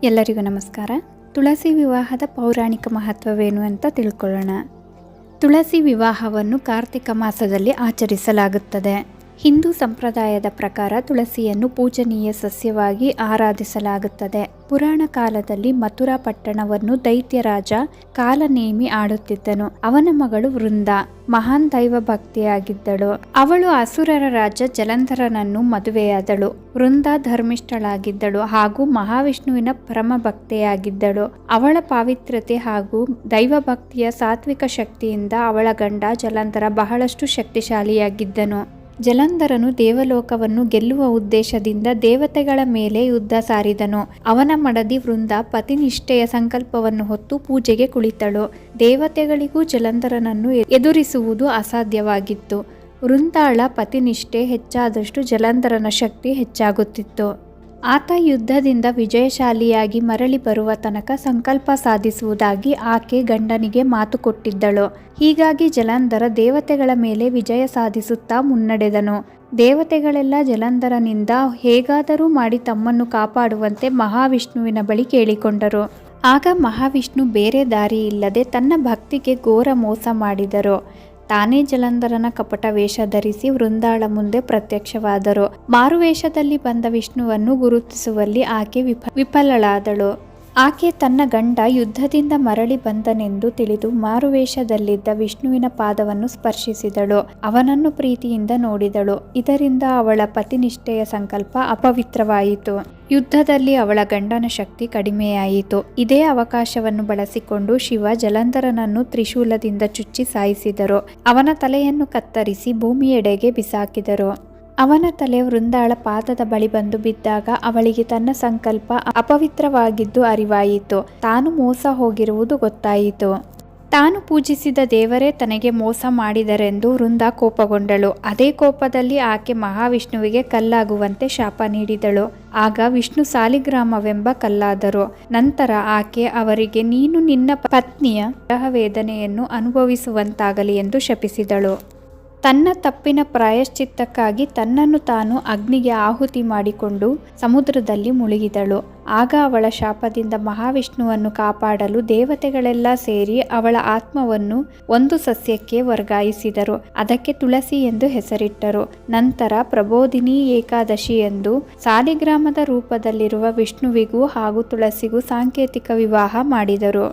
ಎಲ್ಲರಿಗೂ ನಮಸ್ಕಾರ. ತುಳಸಿ ವಿವಾಹದ ಪೌರಾಣಿಕ ಮಹತ್ವವೇನು ಅಂತ ತಿಳ್ಕೊಳ್ಳೋಣ. ತುಳಸಿ ವಿವಾಹವನ್ನು ಕಾರ್ತಿಕ ಮಾಸದಲ್ಲಿ ಆಚರಿಸಲಾಗುತ್ತದೆ. ಹಿಂದೂ ಸಂಪ್ರದಾಯದ ಪ್ರಕಾರ ತುಳಸಿಯನ್ನು ಪೂಜನೀಯ ಸಸ್ಯವಾಗಿ ಆರಾಧಿಸಲಾಗುತ್ತದೆ. ಪುರಾಣ ಕಾಲದಲ್ಲಿ ಮಥುರಾ ಪಟ್ಟಣವನ್ನು ದೈತ್ಯರಾಜ ಕಾಲನೇಮಿ ಆಳುತ್ತಿದ್ದನು. ಅವನ ಮಗಳು ವೃಂದ ಮಹಾನ್ ದೈವ ಭಕ್ತಿಯಾಗಿದ್ದಳು. ಅವಳು ಅಸುರರ ರಾಜ ಜಲಂಧರನನ್ನು ಮದುವೆಯಾದಳು. ವೃಂದ ಧರ್ಮಿಷ್ಠಳಾಗಿದ್ದಳು ಹಾಗೂ ಮಹಾವಿಷ್ಣುವಿನ ಪರಮ ಭಕ್ತೆಯಾಗಿದ್ದಳು. ಅವಳ ಪಾವಿತ್ರ್ಯತೆ ಹಾಗೂ ದೈವಭಕ್ತಿಯ ಸಾತ್ವಿಕ ಶಕ್ತಿಯಿಂದ ಅವಳ ಗಂಡ ಜಲಂಧರ ಬಹಳಷ್ಟು ಶಕ್ತಿಶಾಲಿಯಾಗಿದ್ದನು. ಜಲಂಧರನು ದೇವಲೋಕವನ್ನು ಗೆಲ್ಲುವ ಉದ್ದೇಶದಿಂದ ದೇವತೆಗಳ ಮೇಲೆ ಯುದ್ಧ ಸಾರಿದನು. ಅವನ ಮಡದಿ ವೃಂದ ಪತಿನಿಷ್ಠೆಯ ಸಂಕಲ್ಪವನ್ನು ಹೊತ್ತು ಪೂಜೆಗೆ ಕುಳಿತಳು. ದೇವತೆಗಳಿಗೂ ಜಲಂಧರನನ್ನು ಎದುರಿಸುವುದು ಅಸಾಧ್ಯವಾಗಿತ್ತು. ವೃಂದಾಳ ಪತಿನಿಷ್ಠೆ ಹೆಚ್ಚಾದಷ್ಟು ಜಲಂಧರನ ಶಕ್ತಿ ಹೆಚ್ಚಾಗುತ್ತಿತ್ತು. ಆತ ಯುದ್ಧದಿಂದ ವಿಜಯಶಾಲಿಯಾಗಿ ಮರಳಿ ಬರುವ ತನಕ ಸಂಕಲ್ಪ ಸಾಧಿಸುವುದಾಗಿ ಆಕೆ ಗಂಡನಿಗೆ ಮಾತು ಕೊಟ್ಟಿದ್ದಳು. ಹೀಗಾಗಿ ಜಲಂಧರ ದೇವತೆಗಳ ಮೇಲೆ ವಿಜಯ ಸಾಧಿಸುತ್ತಾ ಮುನ್ನಡೆದನು. ದೇವತೆಗಳೆಲ್ಲ ಜಲಂಧರನಿಂದ ಹೇಗಾದರೂ ಮಾಡಿ ತಮ್ಮನ್ನು ಕಾಪಾಡುವಂತೆ ಮಹಾವಿಷ್ಣುವಿನ ಬಳಿ ಕೇಳಿಕೊಂಡರು. ಆಗ ಮಹಾವಿಷ್ಣು ಬೇರೆ ದಾರಿ ಇಲ್ಲದೆ ತನ್ನ ಭಕ್ತಿಗೆ ಘೋರ ಮೋಸ ಮಾಡಿದರು. ತಾನೇ ಜಲಂಧರನ ಕಪಟ ವೇಷ ಧರಿಸಿ ವೃಂದಾಳ ಮುಂದೆ ಪ್ರತ್ಯಕ್ಷವಾದರು. ಮಾರುವೇಷದಲ್ಲಿ ಬಂದ ವಿಷ್ಣುವನ್ನು ಗುರುತಿಸುವಲ್ಲಿ ಆಕೆ ವಿಫಲಳಾದಳು. ಆಕೆ ತನ್ನ ಗಂಡ ಯುದ್ಧದಿಂದ ಮರಳಿ ಬಂದನೆಂದು ತಿಳಿದು ಮಾರುವೇಷದಲ್ಲಿದ್ದ ವಿಷ್ಣುವಿನ ಪಾದವನ್ನು ಸ್ಪರ್ಶಿಸಿದಳು. ಅವನನ್ನು ಪ್ರೀತಿಯಿಂದ ನೋಡಿದಳು. ಇದರಿಂದ ಅವಳ ಪತಿನಿಷ್ಠೆಯ ಸಂಕಲ್ಪ ಅಪವಿತ್ರವಾಯಿತು. ಯುದ್ಧದಲ್ಲಿ ಅವಳ ಗಂಡನ ಶಕ್ತಿ ಕಡಿಮೆಯಾಯಿತು. ಇದೇ ಅವಕಾಶವನ್ನು ಬಳಸಿಕೊಂಡು ಶಿವ ಜಲಂಧರನನ್ನು ತ್ರಿಶೂಲದಿಂದ ಚುಚ್ಚಿ ಸಾಯಿಸಿದರು. ಅವನ ತಲೆಯನ್ನು ಕತ್ತರಿಸಿ ಭೂಮಿಯೆಡೆಗೆ ಬಿಸಾಕಿದರು. ಅವನ ತಲೆ ವೃಂದಾಳ ಪಾದದ ಬಳಿ ಬಂದು ಬಿದ್ದಾಗ ಅವಳಿಗೆ ತನ್ನ ಸಂಕಲ್ಪ ಅಪವಿತ್ರವಾಗಿದ್ದು ಅರಿವಾಯಿತು. ತಾನು ಮೋಸ ಹೋಗಿರುವುದು ಗೊತ್ತಾಯಿತು. ತಾನು ಪೂಜಿಸಿದ ದೇವರೇ ತನಗೆ ಮೋಸ ಮಾಡಿದರೆಂದು ವೃಂದ ಕೋಪಗೊಂಡಳು. ಅದೇ ಕೋಪದಲ್ಲಿ ಆಕೆ ಮಹಾವಿಷ್ಣುವಿಗೆ ಕಲ್ಲಾಗುವಂತೆ ಶಾಪ ನೀಡಿದಳು. ಆಗ ವಿಷ್ಣು ಸಾಲಿಗ್ರಾಮವೆಂಬ ಕಲ್ಲಾದರು. ನಂತರ ಆಕೆ ಅವರಿಗೆ ನೀನು ನಿನ್ನ ಪತ್ನಿಯ ವಿರಹ ವೇದನೆಯನ್ನು ಅನುಭವಿಸುವಂತಾಗಲಿ ಎಂದು ಶಪಿಸಿದಳು. ತನ್ನ ತಪ್ಪಿನ ಪ್ರಾಯಶ್ಚಿತ್ತಕ್ಕಾಗಿ ತನ್ನನ್ನು ತಾನು ಅಗ್ನಿಗೆ ಆಹುತಿ ಮಾಡಿಕೊಂಡು ಸಮುದ್ರದಲ್ಲಿ ಮುಳುಗಿದಳು. ಆಗ ಅವಳ ಶಾಪದಿಂದ ಮಹಾವಿಷ್ಣುವನ್ನು ಕಾಪಾಡಲು ದೇವತೆಗಳೆಲ್ಲ ಸೇರಿ ಅವಳ ಆತ್ಮವನ್ನು ಒಂದು ಸಸ್ಯಕ್ಕೆ ವರ್ಗಾಯಿಸಿದರು. ಅದಕ್ಕೆ ತುಳಸಿ ಎಂದು ಹೆಸರಿಟ್ಟರು. ನಂತರ ಪ್ರಬೋಧಿನಿ ಏಕಾದಶಿ ಎಂದು ಸಾಲಿಗ್ರಾಮದ ರೂಪದಲ್ಲಿರುವ ವಿಷ್ಣುವಿಗೂ ಹಾಗೂ ತುಳಸಿಗೂ ಸಾಂಕೇತಿಕ ವಿವಾಹ ಮಾಡಿದರು.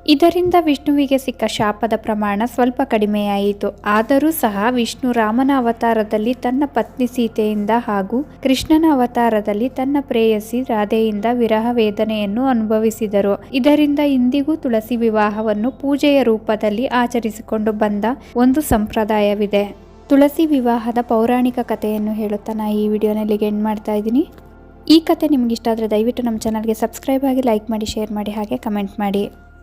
ಇದರಿಂದ ವಿಷ್ಣುವಿಗೆ ಸಿಕ್ಕ ಶಾಪದ ಪ್ರಮಾಣ ಸ್ವಲ್ಪ ಕಡಿಮೆಯಾಯಿತು. ಆದರೂ ಸಹ ವಿಷ್ಣು ರಾಮನ ಅವತಾರದಲ್ಲಿ ತನ್ನ ಪತ್ನಿ ಸೀತೆಯಿಂದ ಹಾಗೂ ಕೃಷ್ಣನ ಅವತಾರದಲ್ಲಿ ತನ್ನ ಪ್ರೇಯಸಿ ರಾಧೆಯಿಂದ ವಿರಹ ವೇದನೆಯನ್ನು ಅನುಭವಿಸಿದರು. ಇದರಿಂದ ಇಂದಿಗೂ ತುಳಸಿ ವಿವಾಹವನ್ನು ಪೂಜೆಯ ರೂಪದಲ್ಲಿ ಆಚರಿಸಿಕೊಂಡು ಬಂದ ಒಂದು ಸಂಪ್ರದಾಯವಿದೆ. ತುಳಸಿ ವಿವಾಹದ ಪೌರಾಣಿಕ ಕಥೆಯನ್ನು ಹೇಳುತ್ತಾ ನಾನು ಈ ವಿಡಿಯೋನಲ್ಲಿ ಎಂಡ್ ಮಾಡ್ತಾ ಇದ್ದೀನಿ. ಈ ಕಥೆ ನಿಮ್ಗೆ ಇಷ್ಟ ಆದರೆ ದಯವಿಟ್ಟು ನಮ್ಮ ಚಾನಲ್ಗೆ ಸಬ್ಸ್ಕ್ರೈಬ್ ಆಗಿ, ಲೈಕ್ ಮಾಡಿ, ಶೇರ್ ಮಾಡಿ, ಹಾಗೆ ಕಮೆಂಟ್ ಮಾಡಿ.